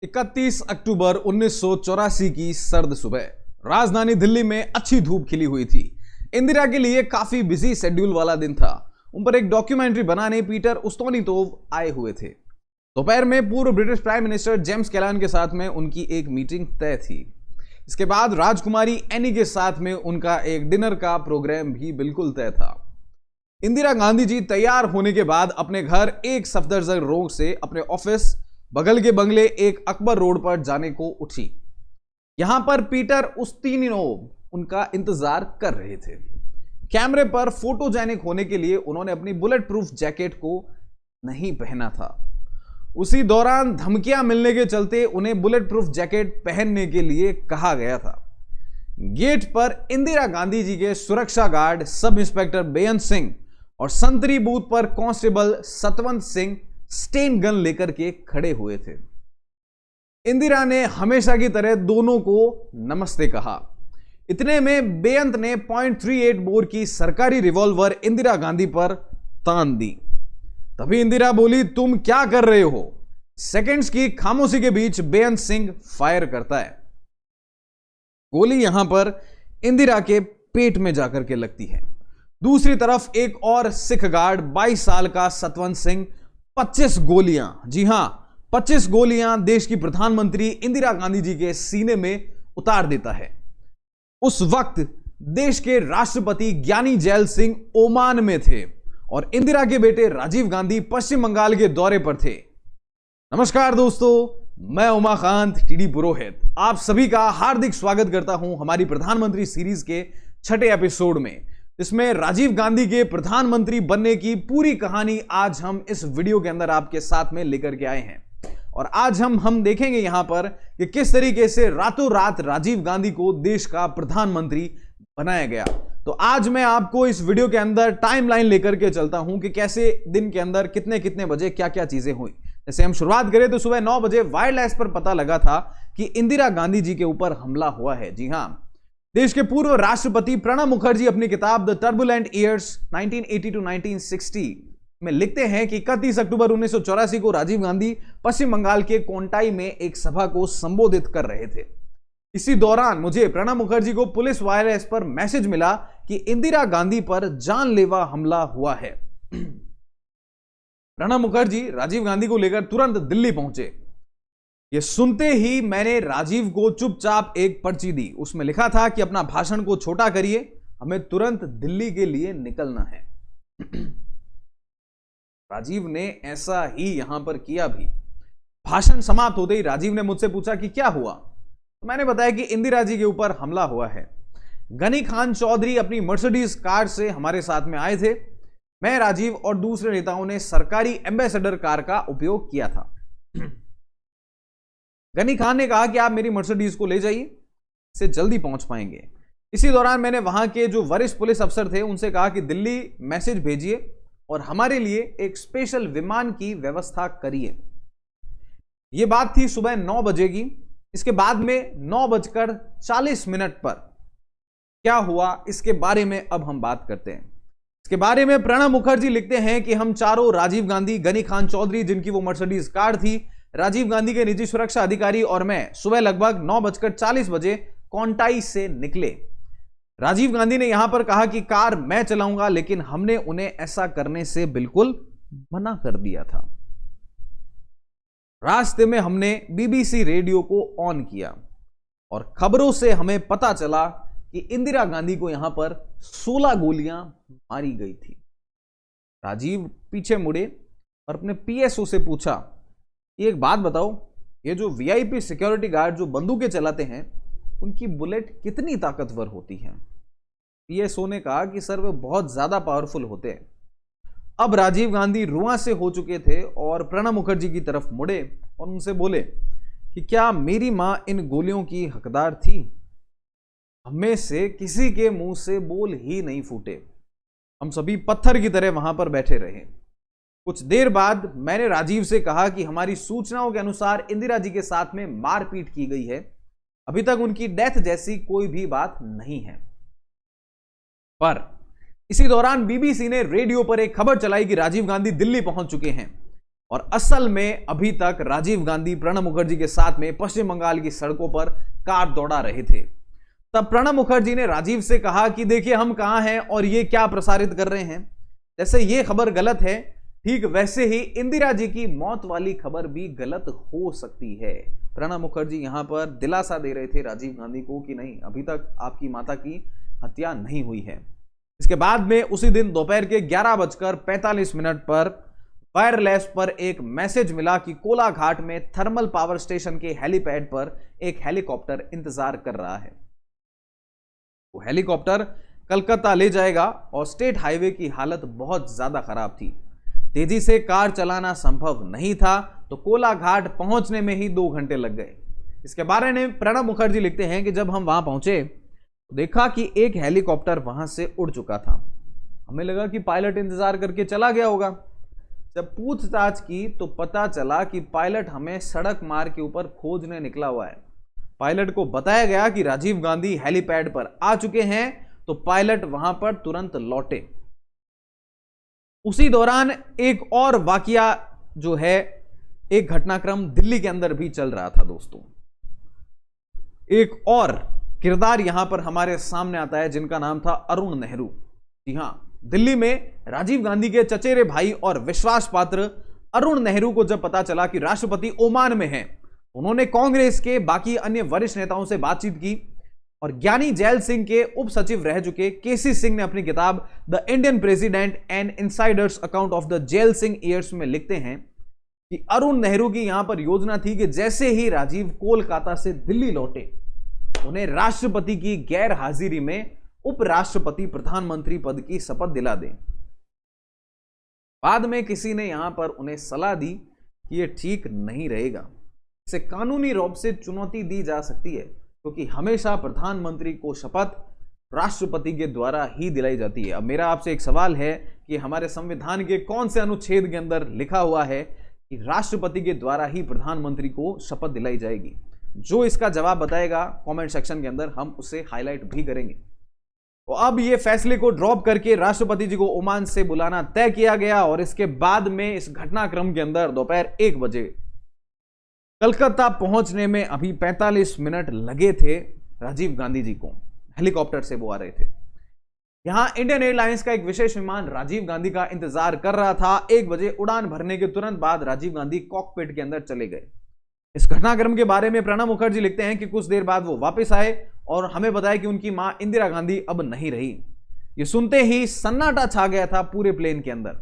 31 अक्टूबर 1984 की सर्द सुबह राजधानी दिल्ली में अच्छी धूप खिली हुई थी। इंदिरा के लिए काफी बिजी शेड्यूल वाला दिन था। उन पर एक डॉक्यूमेंट्री बनाने पीटर उस्तोनितोव आए हुए थे। दोपहर में पूर्व ब्रिटिश प्राइम मिनिस्टर जेम्स कैलान के साथ में उनकी एक मीटिंग तय थी। इसके बाद राजकुमारी एनी के साथ में उनका एक डिनर का प्रोग्राम भी बिल्कुल तय था। इंदिरा गांधी जी तैयार होने के बाद अपने घर एक सफदरजंग रोड से अपने ऑफिस बगल के बंगले एक अकबर रोड पर जाने को उठी। यहां पर पीटर उस्तोनितोव उनका इंतजार कर रहे थे। कैमरे पर फोटोजेनिक होने के लिए उन्होंने अपनी बुलेट प्रूफ जैकेट को नहीं पहना था। उसी दौरान धमकियां मिलने के चलते उन्हें बुलेट प्रूफ जैकेट पहनने के लिए कहा गया था। गेट पर इंदिरा गांधी जी के सुरक्षा गार्ड सब इंस्पेक्टर बेअंत सिंह और संतरी बूथ पर constable Satwant Singh Sten gun लेकर के खड़े हुए थे। इंदिरा ने हमेशा की तरह दोनों को नमस्ते कहा। इतने में बेअंत ने .38 बोर की सरकारी रिवॉल्वर इंदिरा गांधी पर तान दी। तभी इंदिरा बोली, तुम क्या कर रहे हो? सेकंड्स की खामोशी के बीच बेअंत सिंह फायर करता है। गोली यहां पर इंदिरा के पेट में जाकर के लगती है। दूसरी तरफ एक और सिख गार्ड 22 साल का सतवंत सिंह 25 गोलियां, जी हां 25 गोलियां देश की प्रधानमंत्री इंदिरा गांधी जी के सीने में उतार देता है। उस वक्त देश के राष्ट्रपति ज्ञानी जैल सिंह ओमान में थे और इंदिरा के बेटे राजीव गांधी पश्चिम बंगाल के दौरे पर थे। नमस्कार दोस्तों, मैं उमाकांत टीडी पुरोहित आप सभी का हार्दिक स्वागत करता हूं हमारी प्रधानमंत्री सीरीज के 6ठे एपिसोड में। इसमें राजीव गांधी के प्रधानमंत्री बनने की पूरी कहानी आज हम इस वीडियो के अंदर आपके साथ में लेकर के आए हैं। और आज हम देखेंगे यहां पर कि किस तरीके से रातों रात राजीव गांधी को देश का प्रधानमंत्री बनाया गया। तो आज मैं आपको इस वीडियो के अंदर टाइमलाइन लेकर के चलता हूं कि कैसे दिन के अंदर कितने कितने बजे क्या क्या चीजें हुई। जैसे हम शुरुआत करें तो सुबह 9 बजे वायरलेस पर पता लगा था कि इंदिरा गांधी जी के ऊपर हमला हुआ है। जी हां, देश के पूर्व राष्ट्रपति प्रणब मुखर्जी अपनी किताब द टर्बुलेंट ईयर्स 1980 टू 1960 में लिखते हैं कि 31 अक्टूबर 1984 को राजीव गांधी पश्चिम बंगाल के कोंटाई में एक सभा को संबोधित कर रहे थे। इसी दौरान मुझे प्रणब मुखर्जी को पुलिस वायरलेस पर मैसेज मिला कि इंदिरा गांधी पर जानलेवा हमला हुआ है। प्रणब मुखर्जी राजीव गांधी को लेकर तुरंत दिल्ली पहुंचे। यह सुनते ही मैंने राजीव को चुपचाप एक पर्ची दी। उसमें लिखा था कि अपना भाषण को छोटा करिए, हमें तुरंत दिल्ली के लिए निकलना है। राजीव ने ऐसा ही यहां पर किया भी। भाषण समाप्त होते ही राजीव ने मुझसे पूछा कि क्या हुआ। तो मैंने बताया कि इंदिरा जी के ऊपर हमला हुआ है। गनी खान चौधरी अपनी मर्सिडीज कार से हमारे साथ में आए थे। मैं, राजीव और दूसरे नेताओं ने सरकारी एम्बेसडर कार का उपयोग किया था। गनी खान ने कहा कि आप मेरी मर्सिडीज को ले जाइए, इससे जल्दी पहुंच पाएंगे। इसी दौरान मैंने वहां के जो वरिष्ठ पुलिस अफसर थे उनसे कहा कि दिल्ली मैसेज भेजिए और हमारे लिए एक स्पेशल विमान की व्यवस्था करिए। यह बात थी सुबह 9 बजे की। इसके बाद में 9:40 पर क्या हुआ इसके बारे में अब हम बात करते हैं। इसके बारे में प्रणब मुखर्जी लिखते हैं कि हम चारों, राजीव गांधी, गनी खान चौधरी जिनकी वो मर्सिडीज कार थी, राजीव गांधी के निजी सुरक्षा अधिकारी और मैं सुबह लगभग 9:40 बजे कोंटाई से निकले। राजीव गांधी ने यहां पर कहा कि कार मैं चलाऊंगा, लेकिन हमने उन्हें ऐसा करने से बिल्कुल मना कर दिया था। रास्ते में हमने बीबीसी रेडियो को ऑन किया और खबरों से हमें पता चला कि इंदिरा गांधी को यहां पर 16 गोलियां मारी गई थी। राजीव पीछे मुड़े और अपने पीएसओ से पूछा, एक बात बताओ, ये जो वीआईपी सिक्योरिटी गार्ड जो बंदूकें चलाते हैं उनकी बुलेट कितनी ताकतवर होती हैं? पीएसओ ने कहा कि सर वे बहुत ज्यादा पावरफुल होते हैं। अब राजीव गांधी रुआं से हो चुके थे और प्रणब मुखर्जी की तरफ मुड़े और उनसे बोले कि क्या मेरी मां इन गोलियों की हकदार थी? हमें से किसी के मुंह से बोल ही नहीं फूटे। हम सभी पत्थर की तरह वहां पर बैठे रहे। कुछ देर बाद मैंने राजीव से कहा कि हमारी सूचनाओं के अनुसार इंदिरा जी के साथ में मारपीट की गई है। अभी तक उनकी डेथ जैसी कोई भी बात नहीं है। पर इसी दौरान बीबीसी ने रेडियो पर एक खबर चलाई कि राजीव गांधी दिल्ली पहुंच चुके हैं। और असल में अभी तक राजीव गांधी प्रणब मुखर्जी के साथ में पश्चिम बंगाल की सड़कों पर कार दौड़ा रहे थे। तब प्रणब मुखर्जी ने राजीव से कहा कि देखिए हम कहां हैं और ये क्या प्रसारित कर रहे हैं, जैसे ये खबर गलत है ठीक वैसे ही इंदिरा जी की मौत वाली खबर भी गलत हो सकती है। प्रणब मुखर्जी यहां पर दिलासा दे रहे थे राजीव गांधी को कि नहीं, अभी तक आपकी माता की हत्या नहीं हुई है। इसके बाद में उसी दिन दोपहर के 11:45 पर वायरलेस पर एक मैसेज मिला कि कोलाघाट में थर्मल पावर स्टेशन के हेलीपैड पर एक हेलीकॉप्टर इंतजार कर रहा है। वो हेलीकॉप्टर कलकत्ता ले जाएगा और स्टेट हाईवे की हालत बहुत ज्यादा खराब थी। तेजी से कार चलाना संभव नहीं था, तो कोलाघाट पहुंचने में ही 2 घंटे लग गए। इसके बारे में प्रणब मुखर्जी लिखते हैं कि जब हम वहां पहुंचे तो देखा कि एक हेलीकॉप्टर वहां से उड़ चुका था। हमें लगा कि पायलट इंतजार करके चला गया होगा। जब पूछताछ की तो पता चला कि पायलट हमें सड़क मार्ग के ऊपर खोजने निकला हुआ है। पायलट को बताया गया कि राजीव गांधी हेलीपैड पर आ चुके हैं, तो पायलट वहां पर तुरंत लौटे। उसी दौरान एक और वाकया जो है, एक घटनाक्रम दिल्ली के अंदर भी चल रहा था दोस्तों। एक और किरदार यहां पर हमारे सामने आता है जिनका नाम था अरुण नेहरू। जी हां, दिल्ली में राजीव गांधी के चचेरे भाई और विश्वास पात्र अरुण नेहरू को जब पता चला कि राष्ट्रपति ओमान में हैं, उन्होंने कांग्रेस के बाकी अन्य वरिष्ठ नेताओं से बातचीत की और ज्ञानी जैल सिंह के उप सचिव रह चुके केसी सिंह ने अपनी किताब the Indian president and Insiders account of the gel Singh years में लिखते हैं कि अरुण नेहरू की यहां पर योजना थी कि जैसे ही राजीव कोलकाता से दिल्ली लौटे, उन्हें राष्ट्रपति की गैर हाजिरी में उपराष्ट्रपति प्रधानमंत्री पद की शपथ दिला दें। बाद में किसी ने यहां पर उन्हें सलाह दी कि यह ठीक नहीं रहेगा, इसे कानूनी रूप से चुनौती दी जा सकती है, क्योंकि हमेशा प्रधानमंत्री को शपथ राष्ट्रपति के द्वारा ही दिलाई जाती है। अब मेरा आपसे एक सवाल है कि हमारे संविधान के कौन से अनुच्छेद के अंदर लिखा हुआ है कि राष्ट्रपति के द्वारा ही प्रधानमंत्री को शपथ दिलाई जाएगी? जो इसका जवाब बताएगा कमेंट सेक्शन के अंदर, हम उसे हाईलाइट भी करेंगे। तो अब ये फैसले को ड्रॉप करके राष्ट्रपति जी को ओमान से बुलाना तय किया गया और इसके बाद में इस घटनाक्रम के अंदर दोपहर 1 बजे कलकत्ता पहुंचने में अभी 45 मिनट लगे थे राजीव गांधी जी को। हेलीकॉप्टर से वो आ रहे थे। यहां इंडियन एयरलाइंस का एक विशेष विमान राजीव गांधी का इंतजार कर रहा था। 1 बजे उड़ान भरने के तुरंत बाद राजीव गांधी कॉकपिट के अंदर चले गए। इस घटनाक्रम के बारे में प्रणब मुखर्जी लिखते हैं कि कुछ देर बाद वो वापस आए और हमें बताया कि उनकी मां इंदिरा गांधी अब नहीं रही। ये सुनते ही सन्नाटा छा गया था पूरे प्लेन के अंदर।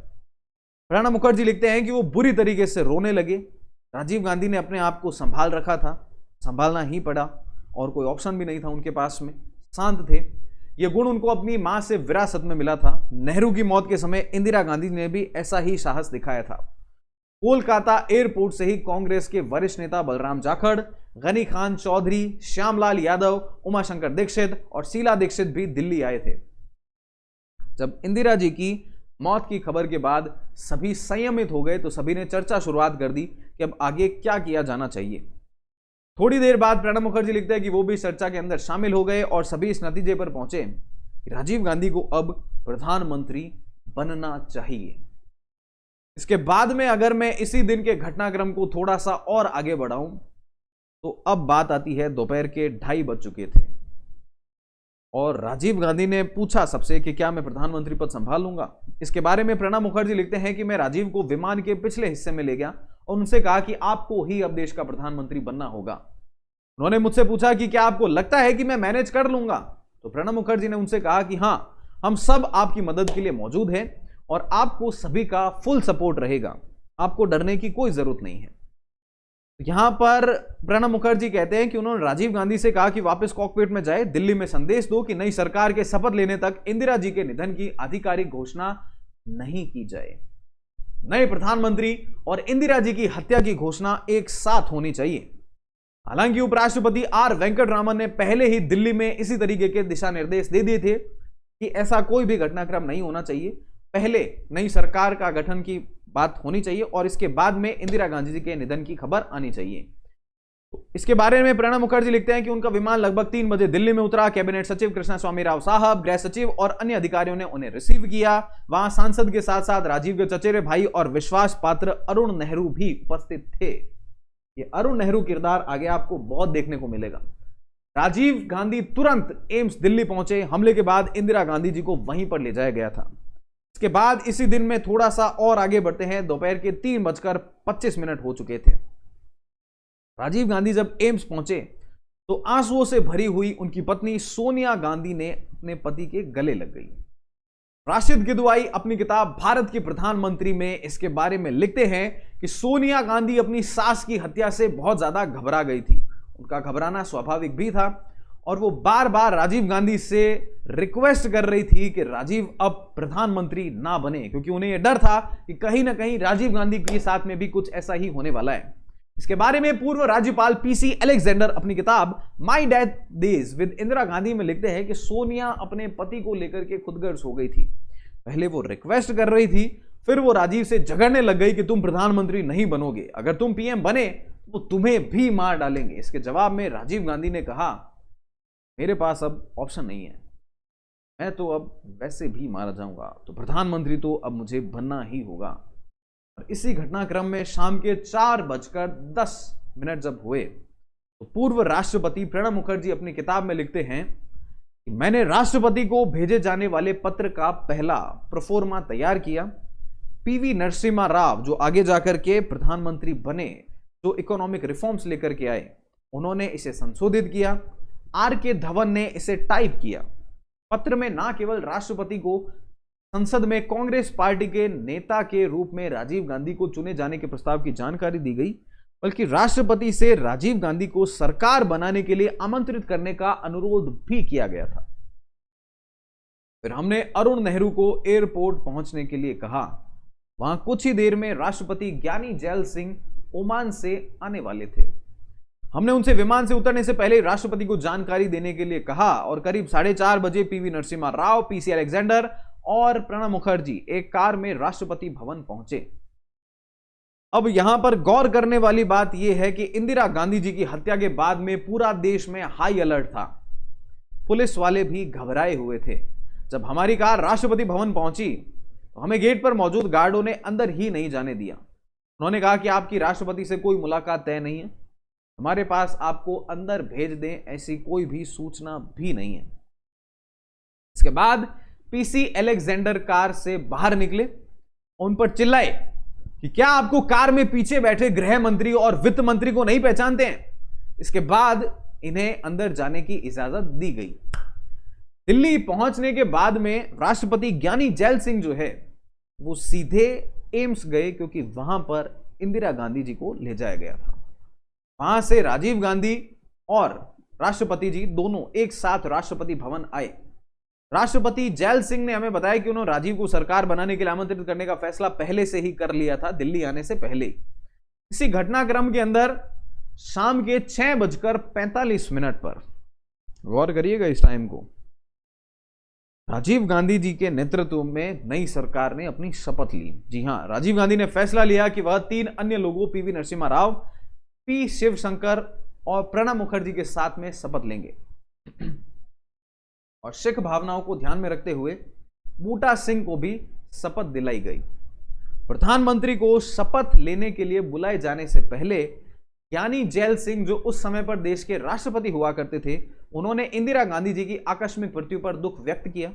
प्रणब मुखर्जी लिखते हैं कि वो बुरी तरीके से रोने लगे। राजीव गांधी ने अपने आप को संभाल रखा था, संभालना ही पड़ा और कोई ऑप्शन भी नहीं था उनके पास में। शांत थे। यह गुण उनको अपनी मां से विरासत में मिला था। नेहरू की मौत के समय इंदिरा गांधी ने भी ऐसा ही साहस दिखाया था। कोलकाता एयरपोर्ट से ही कांग्रेस के वरिष्ठ नेता बलराम जाखड़, गनी खान चौधरी, श्यामलाल यादव, उमाशंकर दीक्षित और शीला दीक्षित भी दिल्ली आए थे। जब इंदिरा जी की मौत की खबर के बाद सभी संयमित हो गए तो सभी ने चर्चा शुरुआत कर दी कि अब आगे क्या किया जाना चाहिए। थोड़ी देर बाद प्रणब मुखर्जी लिखते हैं कि वो भी चर्चा के अंदर शामिल हो गए और सभी इस नतीजे पर पहुंचे कि राजीव गांधी को अब प्रधानमंत्री बनना चाहिए। इसके बाद में अगर मैं इसी दिन के घटनाक्रम को थोड़ा सा और आगे बढ़ाऊं तो अब बात आती है दोपहर के 2:30 बज चुके थे और राजीव गांधी ने पूछा सबसे कि क्या मैं प्रधानमंत्री पद संभाल लूंगा। इसके बारे में प्रणब मुखर्जी लिखते हैं कि मैं राजीव को विमान के पिछले हिस्से में ले गया और उनसे कहा कि आपको ही अब देश का प्रधानमंत्री बनना होगा। उन्होंने मुझसे पूछा कि क्या आपको लगता है कि मैं मैनेज कर लूंगा, तो प्रणब मुखर्जी ने उनसे कहा कि हां, हम सब आपकी मदद के लिए मौजूद हैं और आपको सभी का फुल सपोर्ट रहेगा, आपको डरने की कोई जरूरत नहीं है। यहां पर प्रणब मुखर्जी कहते हैं कि उन्होंने राजीव गांधी से कहा कि वापस कॉकपिट में जाए, दिल्ली में संदेश दो कि नई सरकार के शपथ लेने तक इंदिरा जी के निधन की आधिकारिक घोषणा नहीं की जाए। नए प्रधानमंत्री और इंदिरा जी की हत्या की घोषणा एक साथ होनी चाहिए। हालांकि उपराष्ट्रपति आर वेंकटरामन ने पहले ही दिल्ली में इसी तरीके के दिशा निर्देश दे दिए थे कि ऐसा कोई भी घटनाक्रम नहीं होना चाहिए। पहले नई सरकार का गठन की बात होनी चाहिए और इसके बाद में इंदिरा गांधी जी के निधन की खबर आनी चाहिए। तो इसके बारे में प्रणब मुखर्जी लिखते हैं कि उनका विमान लगभग 3 बजे दिल्ली में उतरा। कैबिनेट सचिव कृष्णा स्वामी राव साहब, गृह सचिव और अन्य अधिकारियों ने उन्हें रिसीव किया। वहां सांसद के साथ साथ राजीव के चचेरे भाई और विश्वास पात्र अरुण नेहरू भी उपस्थित थे। ये अरुण नेहरू किरदार आगे आपको बहुत देखने को मिलेगा। राजीव गांधी तुरंत एम्स दिल्ली पहुंचे। हमले के बाद इंदिरा गांधी जी को वहीं पर ले जाया गया था। इसके बाद इसी दिन में थोड़ा सा और आगे बढ़ते हैं, दोपहर के 3:25 हो चुके थे। राजीव गांधी जब एम्स पहुंचे तो आंसुओं से भरी हुई उनकी पत्नी सोनिया गांधी ने अपने पति के गले लग गई। राशिद गिदवाई अपनी किताब भारत की प्रधानमंत्री में इसके बारे में लिखते हैं कि सोनिया गांधी अपनी सास की हत्या से बहुत ज्यादा घबरा गई थी। उनका घबराना स्वाभाविक भी था और वो बार बार राजीव गांधी से रिक्वेस्ट कर रही थी कि राजीव अब प्रधानमंत्री ना बने, क्योंकि उन्हें यह डर था कि कहीं ना कहीं राजीव गांधी के साथ में भी कुछ ऐसा ही होने वाला है। इसके बारे में पूर्व राज्यपाल पीसी अलेक्जेंडर अपनी किताब my death days with Indira Gandhi में लिखते हैं कि सोनिया अपने पति को लेकर के खुदगर्ज हो गई थी। पहले वो रिक्वेस्ट कर रही थी, फिर वो राजीव से झगड़ने लग गई कि तुम प्रधानमंत्री नहीं बनोगे, अगर तुम पीएम बने तो तुम्हें भी मार डालेंगे। इसके जवाब में राजीव गांधी ने कहा, मेरे पास अब ऑप्शन नहीं है, मैं तो अब वैसे भी मारा जाऊंगा, तो प्रधानमंत्री तो अब मुझे बनना ही होगा। और इसी घटनाक्रम में शाम के 4:10 जब हुए तो पूर्व राष्ट्रपति प्रणब मुखर्जी अपनी किताब में लिखते हैं कि मैंने राष्ट्रपति को भेजे जाने वाले पत्र का पहला प्रोफोर्मा तैयार किया। पीवी नरसिम्हा राव जो आगे जाकर के प्रधानमंत्री बने, जो इकोनॉमिक रिफॉर्म्स लेकर के आए, उन्होंने इसे संशोधित किया। आर के धवन ने इसे टाइप किया। पत्र में ना केवल राष्ट्रपति को संसद में कांग्रेस पार्टी के नेता के रूप में राजीव गांधी को चुने जाने के प्रस्ताव की जानकारी दी गई, बल्कि राष्ट्रपति से राजीव गांधी को सरकार बनाने के लिए आमंत्रित करने का अनुरोध भी किया गया था। फिर हमने अरुण नेहरू को एयरपोर्ट पहुंचने के लिए कहा। वहां कुछ ही देर में राष्ट्रपति ज्ञानी जैल सिंह ओमान से आने वाले थे। हमने उनसे विमान से उतरने से पहले राष्ट्रपति को जानकारी देने के लिए कहा और करीब 4:30 बजे PV Narasimha Rao, PC Alexander और प्रणब मुखर्जी एक कार में राष्ट्रपति भवन पहुंचे। अब यहां पर गौर करने वाली बात यह है कि इंदिरा गांधी जी की हत्या के बाद में पूरा देश में हाई अलर्ट था। पुलिस वाले भी घबराए हुए थे। जब हमारी कार राष्ट्रपति भवन पहुंची तो हमें गेट पर मौजूद गार्डों ने अंदर ही नहीं जाने दिया। उन्होंने कहा कि आपकी राष्ट्रपति से कोई मुलाकात तय नहीं है, हमारे पास आपको अंदर भेज दें ऐसी कोई भी सूचना भी नहीं है। इसके बाद पीसी अलेक्जेंडर कार से बाहर निकले, उन पर चिल्लाए कि क्या आपको कार में पीछे बैठे गृह मंत्री और वित्त मंत्री को नहीं पहचानते हैं। इसके बाद इन्हें अंदर जाने की इजाजत दी गई। दिल्ली पहुंचने के बाद में राष्ट्रपति ज्ञानी जैल सिंह जो है वो सीधे एम्स गए, क्योंकि वहां पर इंदिरा गांधी जी को ले जाया गया था। वहां से राजीव गांधी और राष्ट्रपति जी दोनों एक साथ राष्ट्रपति भवन आए। राष्ट्रपति जैल सिंह ने हमें बताया कि उन्होंने राजीव को सरकार बनाने के लिए आमंत्रित करने का फैसला पहले से ही कर लिया था, दिल्ली आने से पहले। इसी घटनाक्रम के अंदर शाम के 6:45 पर, गौर करिएगा इस टाइम को, राजीव गांधी जी के नेतृत्व में नई सरकार ने अपनी शपथ ली। जी हां, राजीव गांधी ने फैसला लिया कि वह 3 अन्य लोगों पीवी नरसिम्हा राव, पी शिवशंकर और प्रणब मुखर्जी के साथ में शपथ लेंगे। और सिख भावनाओं को ध्यान में रखते हुए बूटा सिंह को भी शपथ दिलाई गई। प्रधानमंत्री को शपथ लेने के लिए बुलाए जाने से पहले ज्ञानी जैल सिंह, जो उस समय पर देश के राष्ट्रपति हुआ करते थे, उन्होंने इंदिरा गांधी जी की आकस्मिक मृत्यु पर दुख व्यक्त किया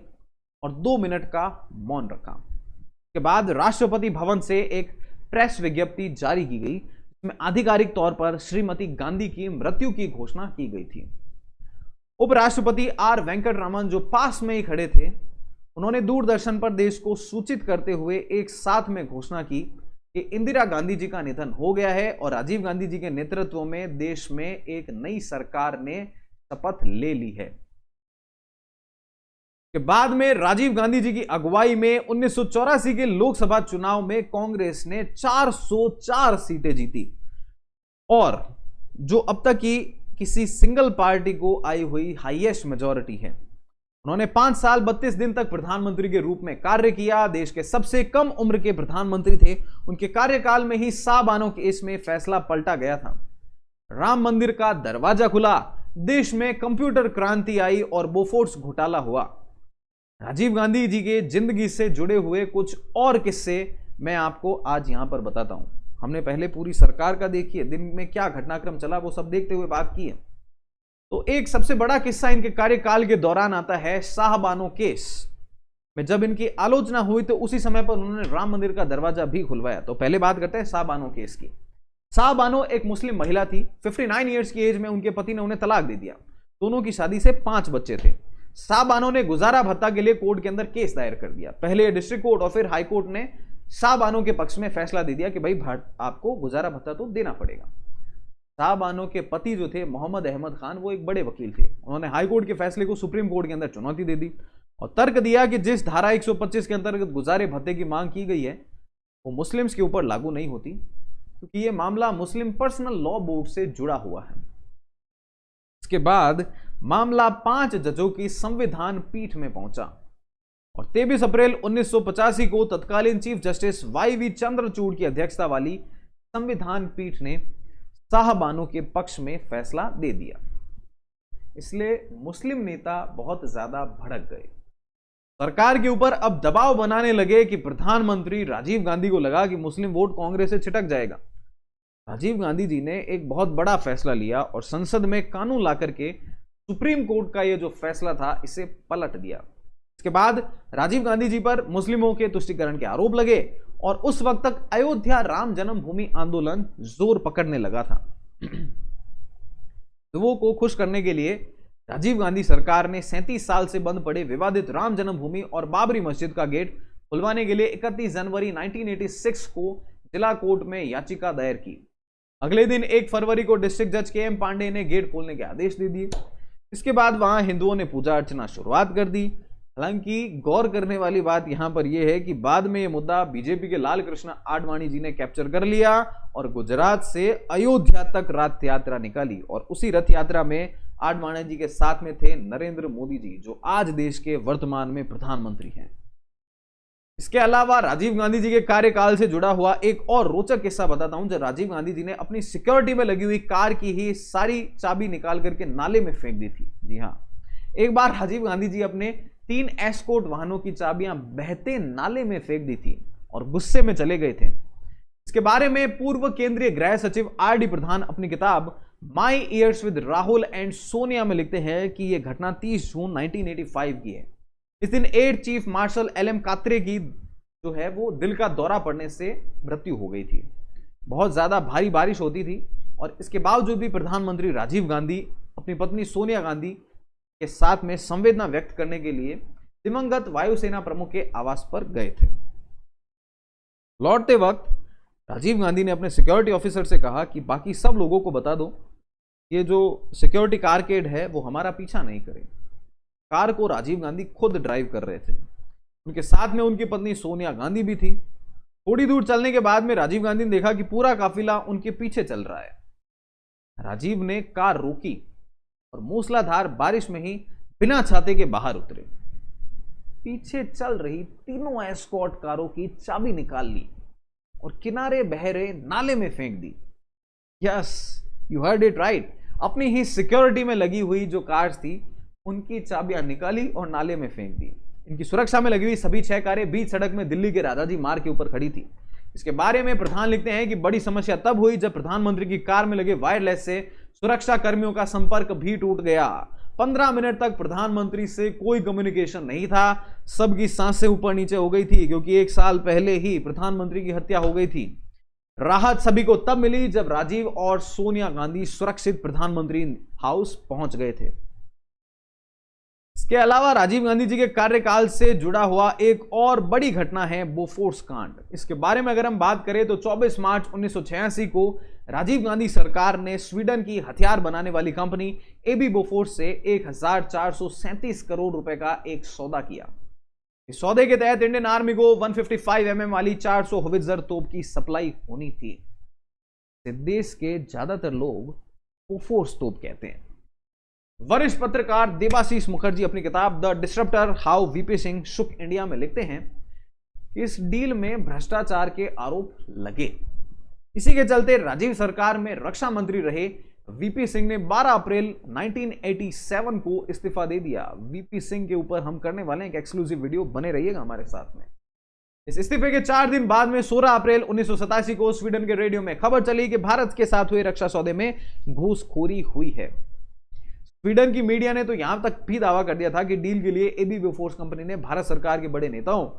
और 2 मिनट का मौन रखा। इसके बाद राष्ट्रपति भवन से एक प्रेस विज्ञप्ति जारी की गई, जिसमें आधिकारिक तौर पर श्रीमती गांधी की मृत्यु की घोषणा की गई थी। उपराष्ट्रपति आर वेंकटरामन, जो पास में ही खड़े थे, उन्होंने दूरदर्शन पर देश को सूचित करते हुए एक साथ में घोषणा की कि इंदिरा गांधी जी का निधन हो गया है और राजीव गांधी जी के नेतृत्व में देश में एक नई सरकार ने शपथ ले ली है। के बाद में राजीव गांधी जी की अगुवाई में 1984 के लोकसभा चुनाव में कांग्रेस ने 404 सीटें जीती और जो अब तक की किसी सिंगल पार्टी को आई हुई हाईएस्ट मेजॉरिटी है। उन्होंने 5 साल 32 दिन तक प्रधानमंत्री के रूप में कार्य किया। देश के सबसे कम उम्र के प्रधानमंत्री थे। उनके कार्यकाल में ही साबानो केस में फैसला पलटा गया था। राम मंदिर का दरवाजा खुला, देश में कंप्यूटर क्रांति आई और बोफोर्स घोटाला हुआ। राजीव गांधी जी के जिंदगी से जुड़े हुए कुछ और किस्से मैं आपको आज यहां पर बताता हूं। हमने पहले पूरी सरकार का देखिए, दिन में क्या घटनाक्रम चला वो सब देखते हुए बात की है। तो एक सबसे बड़ा किस्सा इनके कार्यकाल के दौरान आता है साहबानो केस में। जब इनकी आलोचना हुई तो उसी समय पर उन्होंने राम मंदिर का दरवाजा भी खुलवाया। तो पहले बात करते हैं साहबानो केस की। साहबानो एक मुस्लिम महिला थी। 59 ईयर्स की एज में उनके पति ने उन्हें तलाक दे दिया। दोनों की शादी से 5 बच्चे थे। साहबानो ने गुजारा भत्ता के लिए कोर्ट के अंदर केस दायर कर दिया। पहले डिस्ट्रिक्ट कोर्ट और फिर हाई कोर्ट ने साहबानो के पक्ष में फैसला दे दिया कि भाई आपको गुजारा भत्ता तो देना पड़ेगा। साहबानो के पति जो थे मोहम्मद अहमद खान, वो एक बड़े वकील थे। उन्होंने हाई कोर्ट के फैसले को सुप्रीम कोर्ट के अंदर चुनौती दे दी और तर्क दिया कि जिस धारा 125 के अंतर्गत गुजारे भत्ते की मांग की गई है वो मुस्लिम्स के ऊपर लागू नहीं होती, क्योंकि यह मामला मुस्लिम पर्सनल लॉ बोर्ड से जुड़ा हुआ है। इसके बाद मामला 5 जजों की संविधान पीठ में पहुंचा और 23 अप्रैल 1985 को तत्कालीन चीफ जस्टिस YV चंद्रचूड़ की अध्यक्षता वाली संविधान पीठ ने साहबानो के पक्ष में फैसला दे दिया। इसलिए मुस्लिम नेता बहुत ज्यादा भड़क गए। सरकार के ऊपर अब दबाव बनाने लगे कि प्रधानमंत्री राजीव गांधी को लगा कि मुस्लिम वोट कांग्रेस से छिटक जाएगा। राजीव गांधी जी ने एक बहुत बड़ा फैसला लिया और संसद में कानून ला करके सुप्रीम कोर्ट का यह जो फैसला था इसे पलट दिया। इसके बाद राजीव गांधी जी पर मुस्लिमों के तुष्टीकरण के आरोप लगे और उस वक्त तक अयोध्या राम जन्मभूमि आंदोलन जोर पकड़ने लगा था। लोगों को खुश करने के लिए राजीव गांधी सरकार ने 37 साल से बंद पड़े विवादित राम जन्मभूमि और बाबरी मस्जिद का गेट खुलवाने के लिए 31 जनवरी 1986 को जिला कोर्ट में याचिका दायर की। अगले दिन 1 फरवरी को डिस्ट्रिक्ट जज KM पांडे ने गेट खोलने के आदेश दे दिए। इसके बाद वहां हिंदुओं ने पूजा अर्चना शुरुआत कर दी। हालांकि गौर करने वाली बात यहां पर यह है कि बाद में यह मुद्दा बीजेपी के लाल कृष्ण आडवाणी जी ने कैप्चर कर लिया और गुजरात से अयोध्या तक रथ यात्रा निकाली और उसी रथ यात्रा में आडवाणी जी के साथ में थे नरेंद्र मोदी जी, जो आज देश के वर्तमान में प्रधानमंत्री हैं। इसके अलावा राजीव गांधी जी के कार्यकाल से जुड़ा हुआ एक और रोचक किस्सा बताता हूं। जब राजीव गांधी जी ने अपनी सिक्योरिटी में लगी हुई कार की ही सारी चाबी निकाल करके नाले में फेंक दी थी। जी हां, एक बार राजीव गांधी जी अपने 3 एस्कॉर्ट वाहनों की चाबियां बहते नाले में फेंक दी थी और गुस्से में चले गए थे। इसके बारे में पूर्व केंद्रीय गृह सचिव RD प्रधान अपनी किताब my years with Rahul and Sonia में लिखते हैं कि यह घटना 30 जून 1985 की है। इस दिन 8 चीफ मार्शल LM कात्रे की जो है वो दिल का दौरा पड़ने से मृत्यु हो गई थी। बहुत ज्यादा भारी बारिश होती थी और इसके बावजूद भी प्रधानमंत्री राजीव गांधी अपनी पत्नी सोनिया गांधी के साथ में संवेदना व्यक्त करने के लिए दिवंगत वायुसेना प्रमुख के आवास पर गए थे। लौटते वक्त राजीव गांधी ने अपने सिक्योरिटी ऑफिसर से कहा कि बाकी सब लोगों को बता दो ये जो सिक्योरिटी कारकेड है वो हमारा पीछा नहीं करे। कार को राजीव गांधी खुद ड्राइव कर रहे थे। उनके साथ में उनकी पत्नी सोनिया गांधी भी थी। थोड़ी दूर चलने के बाद में राजीव गांधी ने देखा कि पूरा काफिला उनके पीछे चल रहा है। राजीव ने कार रोकी और मूसलाधार बारिश में ही बिना छाते के बाहर उतरे। पीछे चल रही तीनों एस्कॉर्ट कारों की चाबी निकाल ली और किनारे बह रहे नाले में फेंक दी। Yes, you heard it right. अपनी ही सिक्योरिटी में लगी हुई जो कार्स थी उनकी चाबियां निकाली और नाले में फेंक दी। इनकी सुरक्षा में लगी हुई सभी 6 कारें बीच सड़क में दिल्ली के राजाजी मार्ग के ऊपर खड़ी थी। इसके बारे में प्रधान लिखते हैं कि बड़ी समस्या तब हुई जब प्रधानमंत्री की कार में लगे वायरलेस से सुरक्षा कर्मियों का संपर्क भी टूट गया। 15 मिनट तक प्रधानमंत्री से कोई कम्युनिकेशन नहीं था। सबकी सांसें ऊपर नीचे हो गई थी क्योंकि 1 साल पहले ही प्रधानमंत्री की हत्या हो गई थी। राहत सभी को तब मिली जब राजीव और सोनिया गांधी सुरक्षित प्रधानमंत्री हाउस पहुंच गए थे। इसके अलावा राजीव गांधी जी के कार्यकाल से जुड़ा हुआ एक और बड़ी घटना है बोफोर्स कांड। इसके बारे में अगर हम बात करें तो 24 मार्च 1986 को राजीव गांधी सरकार ने स्वीडन की हथियार बनाने वाली कंपनी AB बोफोर्स से 1437 करोड़ रुपए का एक सौदा किया। इस सौदे के तहत इंडियन आर्मी को 155 mm वाली 400 होवित्जर तोप की सप्लाई होनी थी। देश के ज्यादातर लोग बोफोर्स तोप कहते हैं। वरिष्ठ पत्रकार देबाशीष मुखर्जी अपनी किताब the disruptor how VP Singh shook India में लिखते हैं कि इस डील में भ्रष्टाचार के आरोप लगे। इसी के चलते राजीव सरकार में रक्षा मंत्री रहे वीपी सिंह ने 12 अप्रैल 1987 को इस्तीफा दे दिया। वीपी सिंह के ऊपर हम करने वाले हैं एक एक्सक्लूसिव वीडियो, बने रहिएगा हमारे साथ में। इस इस्तीफे के 4 दिन बाद में 16 अप्रैल 1987 को स्वीडन के रेडियो में खबर चली कि भारत के साथ हुए रक्षा सौदे में घूसखोरी हुई है। स्वीडन की मीडिया ने तो यहां तक भी दावा कर दिया था कि डील के लिए एबी बोफोर्स कंपनी ने भारत सरकार के बड़े नेताओं,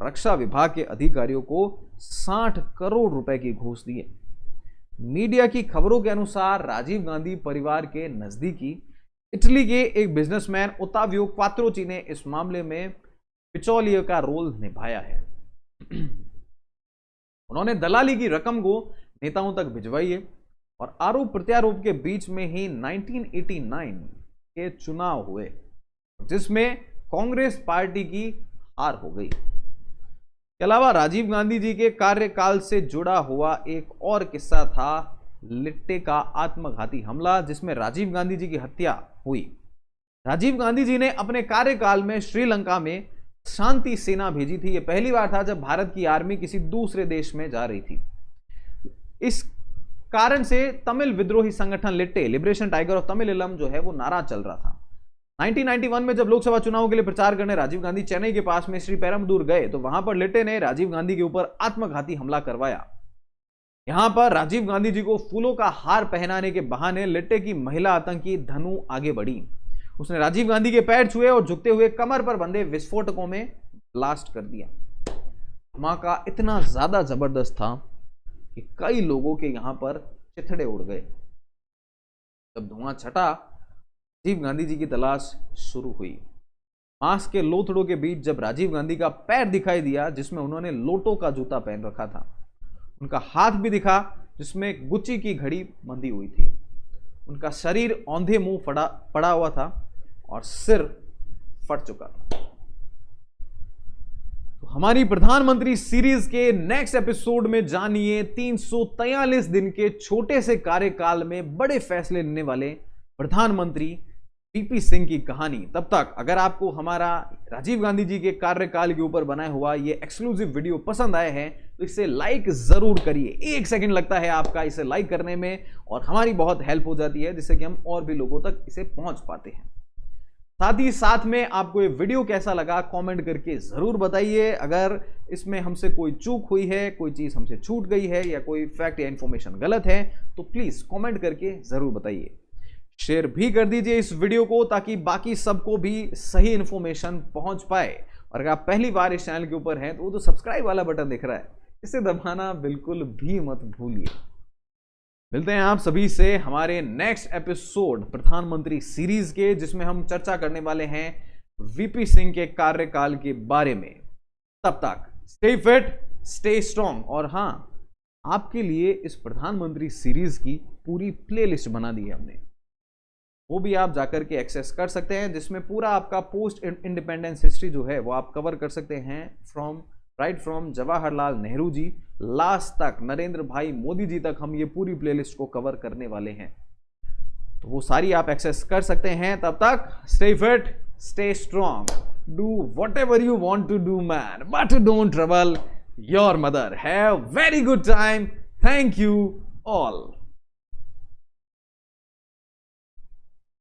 रक्षा विभाग के अधिकारियों को 60 करोड़ रुपए की घूस दी है। मीडिया की खबरों के अनुसार राजीव गांधी परिवार के नजदीकी इटली के एक बिजनेसमैन ओत्तावियो क्वात्रोची ने इस मामले में बिचौलिए का रोल निभाया है। उन्होंने दलाली की रकम को नेताओं तक भिजवाई है और आरोप प्रत्यारोप के बीच में ही 1989 के चुनाव हुए, जिसमें कांग्रेस पार्टी की हार हो गई। के अलावा राजीव गांधी जी के कार्यकाल से जुड़ा हुआ एक और किस्सा था लिट्टे का आत्मघाती हमला, जिसमें राजीव गांधी जी की हत्या हुई। राजीव गांधी जी ने अपने कार्यकाल में श्रीलंका में शांति सेना भेजी थी। यह पहली बार था जब भारत की आर्मी किसी दूसरे देश में जा रही थी। इस कारण से तमिल विद्रोही संगठन लिट्टे, लिबरेशन टाइगर ऑफ तमिल जो है वो नाराज चल रहा था। 1991 में जब लोकसभा चुनाव के लिए प्रचार करने राजीव गांधी चेन्नई के पास में श्री पेरम्बदूर गए तो वहां पर लिट्टे ने राजीव गांधी के ऊपर आत्मघाती हमला करवाया। यहां पर राजीव गांधी जी को फूलों का हार पहनाने के बहाने लिट्टे की महिला आतंकी धनु आगे बढ़ी। उसने राजीव गांधी के पैर छुए और झुकते हुए कमर पर बंधे विस्फोटकों में ब्लास्ट कर दिया। धमाका इतना ज्यादा जबरदस्त था कि कई लोगों के यहां पर चिथड़े उड़ गए। जब धुआं छटा, राजीव गांधी जी की तलाश शुरू हुई। मास्क के लोथड़ों के बीच जब राजीव गांधी का पैर दिखाई दिया जिसमें उन्होंने लोटो का जूता पहन रखा था, उनका हाथ भी दिखा जिसमें गुच्ची की घड़ी बंधी हुई थी, उनका शरीर औंधे मुंह पड़ा हुआ था और सिर फट चुका था। तो हमारी प्रधानमंत्री सीरीज के नेक्स्ट एपिसोड में जानिए 343 दिन के छोटे से कार्यकाल में बड़े फैसले लेने वाले प्रधानमंत्री वीपी सिंह की कहानी। तब तक अगर आपको हमारा राजीव गांधी जी के कार्यकाल के ऊपर बनाया हुआ ये एक्सक्लूसिव वीडियो पसंद आए हैं तो इसे लाइक जरूर करिए। 1 सेकंड लगता है आपका इसे लाइक करने में और हमारी बहुत हेल्प हो जाती है, जिससे कि हम और भी लोगों तक इसे पहुंच पाते हैं। साथ ही साथ में आपको ये वीडियो कैसा लगा कमेंट करके जरूर बताइए। अगर इसमें हमसे कोई चूक हुई है, कोई चीज हमसे छूट गई है या कोई फैक्ट या इंफॉर्मेशन गलत है तो प्लीज कमेंट करके जरूर बताइए। शेयर भी कर दीजिए इस वीडियो को ताकि बाकी सबको भी सही इंफॉर्मेशन पहुंच पाए। और अगर आप पहली बार इस चैनल के ऊपर हैं तो वो तो सब्सक्राइब वाला बटन दिख रहा है, इसे दबाना बिल्कुल भी मत भूलिए। मिलते हैं आप सभी से हमारे नेक्स्ट एपिसोड प्रधानमंत्री सीरीज के, जिसमें हम चर्चा करने वाले हैं वीपी सिंह के कार्यकाल के बारे में। तब तक स्टे फिट, स्टे स्ट्रांग। और हां, आपके लिए इस प्रधानमंत्री सीरीज की पूरी प्लेलिस्ट बना दी है हमने, वो भी आप जाकर के एक्सेस कर सकते हैं, जिसमें पूरा आपका पोस्ट इंडिपेंडेंस हिस्ट्री जो है वो आप कवर कर सकते हैं right from Jawaharlal Nehru ji last तक नरेंद्र भाई मोदी जी तक। हम ये पूरी प्लेलिस्ट को कवर करने वाले हैं, तो वो सारी आप एक्सेस कर सकते हैं। तब तक stay fit, stay strong, do whatever you want to do man, but don't trouble your mother. Have very good time. Thank you all.